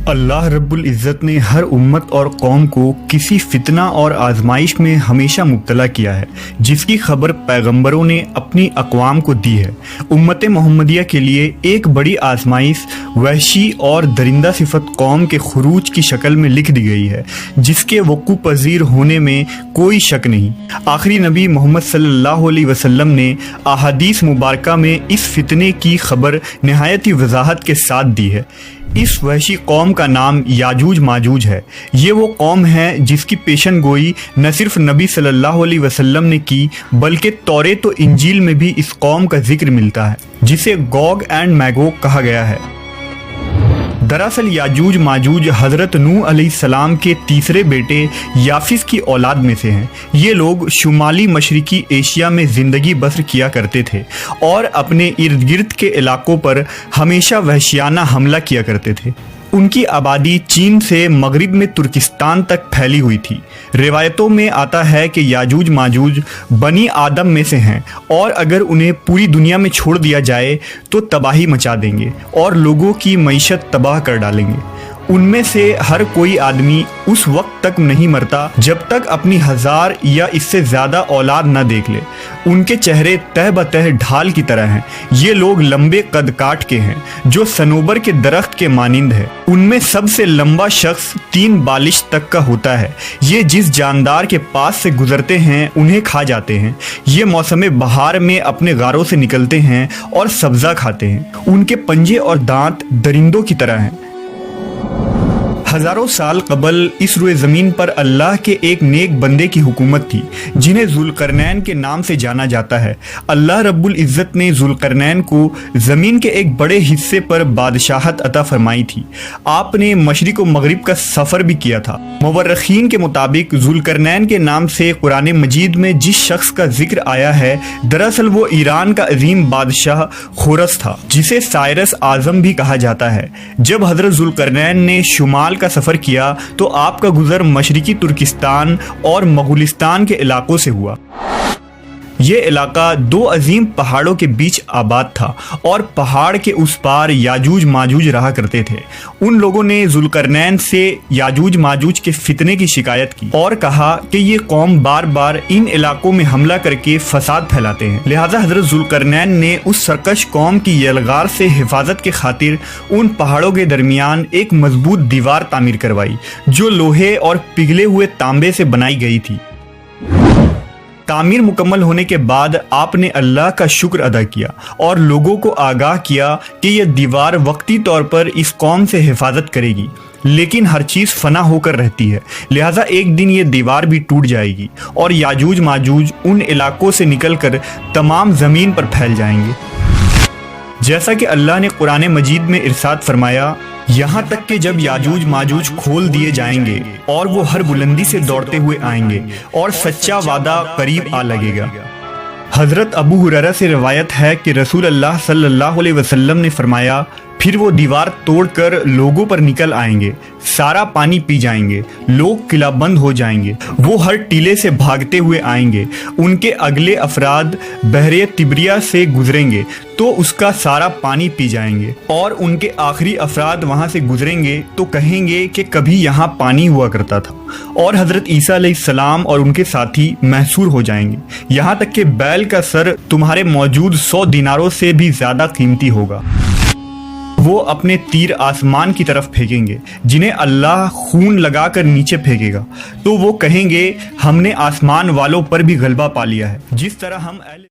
اللہ رب العزت نے ہر امت اور قوم کو کسی فتنہ اور آزمائش میں ہمیشہ مبتلا کیا ہے، جس کی خبر پیغمبروں نے اپنی اقوام کو دی ہے۔ امت محمدیہ کے لیے ایک بڑی آزمائش وحشی اور درندہ صفت قوم کے خروج کی شکل میں لکھ دی گئی ہے، جس کے وقوع پذیر ہونے میں کوئی شک نہیں۔ آخری نبی محمد صلی اللہ علیہ وسلم نے احادیث مبارکہ میں اس فتنے کی خبر نہایت ہی وضاحت کے ساتھ دی ہے۔ اس وحشی قوم کا نام یاجوج ماجوج ہے۔ یہ وہ قوم ہے جس کی پیشن گوئی نہ صرف نبی صلی اللہ علیہ وسلم نے کی، بلکہ توریت و انجیل میں بھی اس قوم کا ذکر ملتا ہے، جسے گوگ اینڈ میگوگ کہا گیا ہے۔ دراصل یاجوج ماجوج حضرت نوح علیہ السلام کے تیسرے بیٹے یافس کی اولاد میں سے ہیں۔ یہ لوگ شمالی مشرقی ایشیا میں زندگی بسر کیا کرتے تھے اور اپنے ارد گرد کے علاقوں پر ہمیشہ وحشیانہ حملہ کیا کرتے تھے۔ ان کی آبادی چین سے مغرب میں ترکستان تک پھیلی ہوئی تھی۔ روایتوں میں آتا ہے کہ یاجوج ماجوج بنی آدم میں سے ہیں، اور اگر انہیں پوری دنیا میں چھوڑ دیا جائے تو تباہی مچا دیں گے اور لوگوں کی معیشت تباہ کر ڈالیں گے۔ ان میں سے ہر کوئی آدمی اس وقت تک نہیں مرتا جب تک اپنی 1000 یا اس سے زیادہ اولاد نہ دیکھ لے۔ ان کے چہرے تہ بتہ ڈھال کی طرح ہیں۔ یہ لوگ لمبے قد کاٹ کے ہیں، جو صنوبر کے درخت کے مانند ہے۔ ان میں سب سے لمبا شخص 3 بالش تک کا ہوتا ہے۔ یہ جس جاندار کے پاس سے گزرتے ہیں انہیں کھا جاتے ہیں۔ یہ موسم بہار میں اپنے غاروں سے نکلتے ہیں اور سبزہ کھاتے ہیں۔ ان کے پنجے اور دانت درندوں کی طرح ہیں۔ ہزاروں سال قبل اس روئے زمین پر اللہ کے ایک نیک بندے کی حکومت تھی، جنہیں ذوالقرنین کے نام سے جانا جاتا ہے۔ اللہ رب العزت نے ذوالقرنین کو زمین کے ایک بڑے حصے پر بادشاہت عطا فرمائی تھی۔ آپ نے مشرق و مغرب کا سفر بھی کیا تھا۔ مورخین کے مطابق ذوالقرنین کے نام سے قرآن مجید میں جس شخص کا ذکر آیا ہے، دراصل وہ ایران کا عظیم بادشاہ خورس تھا، جسے سائرس اعظم بھی کہا جاتا ہے۔ جب حضرت ذوالقرنین نے شمال کا سفر کیا تو آپ کا گزر مشرقی ترکستان اور مغولستان کے علاقوں سے ہوا۔ یہ علاقہ 2 عظیم پہاڑوں کے بیچ آباد تھا، اور پہاڑ کے اس پار یاجوج ماجوج رہا کرتے تھے۔ ان لوگوں نے ذوالقرنین سے یاجوج ماجوج کے فتنے کی شکایت کی اور کہا کہ یہ قوم بار بار ان علاقوں میں حملہ کر کے فساد پھیلاتے ہیں۔ لہٰذا حضرت ذوالقرنین نے اس سرکش قوم کی یلغار سے حفاظت کے خاطر ان پہاڑوں کے درمیان ایک مضبوط دیوار تعمیر کروائی، جو لوہے اور پگھلے ہوئے تانبے سے بنائی گئی تھی۔ تعمیر مکمل ہونے کے بعد آپ نے اللہ کا شکر ادا کیا اور لوگوں کو آگاہ کیا کہ یہ دیوار وقتی طور پر اس قوم سے حفاظت کرے گی، لیکن ہر چیز فنا ہو کر رہتی ہے، لہٰذا ایک دن یہ دیوار بھی ٹوٹ جائے گی اور یاجوج ماجوج ان علاقوں سے نکل کر تمام زمین پر پھیل جائیں گے۔ جیسا کہ اللہ نے قرآن مجید میں ارشاد فرمایا، یہاں تک کہ جب یاجوج ماجوج کھول دیے جائیں گے اور وہ ہر بلندی سے دوڑتے ہوئے آئیں گے اور سچا وعدہ قریب آ لگے گا۔ حضرت ابو ہریرہ سے روایت ہے کہ رسول اللہ صلی اللہ علیہ وسلم نے فرمایا، پھر وہ دیوار توڑ کر لوگوں پر نکل آئیں گے، سارا پانی پی جائیں گے، لوگ قلعہ بند ہو جائیں گے، وہ ہر ٹیلے سے بھاگتے ہوئے آئیں گے، ان کے اگلے افراد بحیرہ طبریہ سے گزریں گے تو اس کا سارا پانی پی جائیں گے، اور ان کے آخری افراد وہاں سے گزریں گے تو کہیں گے کہ کبھی یہاں پانی ہوا کرتا تھا، اور حضرت عیسیٰ علیہ السلام اور ان کے ساتھی محصور ہو جائیں گے، یہاں تک کہ بیل کا سر تمہارے موجود 100 دیناروں سے بھی زیادہ قیمتی ہوگا۔ وہ اپنے تیر آسمان کی طرف پھینکیں گے، جنہیں اللہ خون لگا کر نیچے پھینکے گا، تو وہ کہیں گے ہم نے آسمان والوں پر بھی غلبہ پا لیا ہے، جس طرح ہم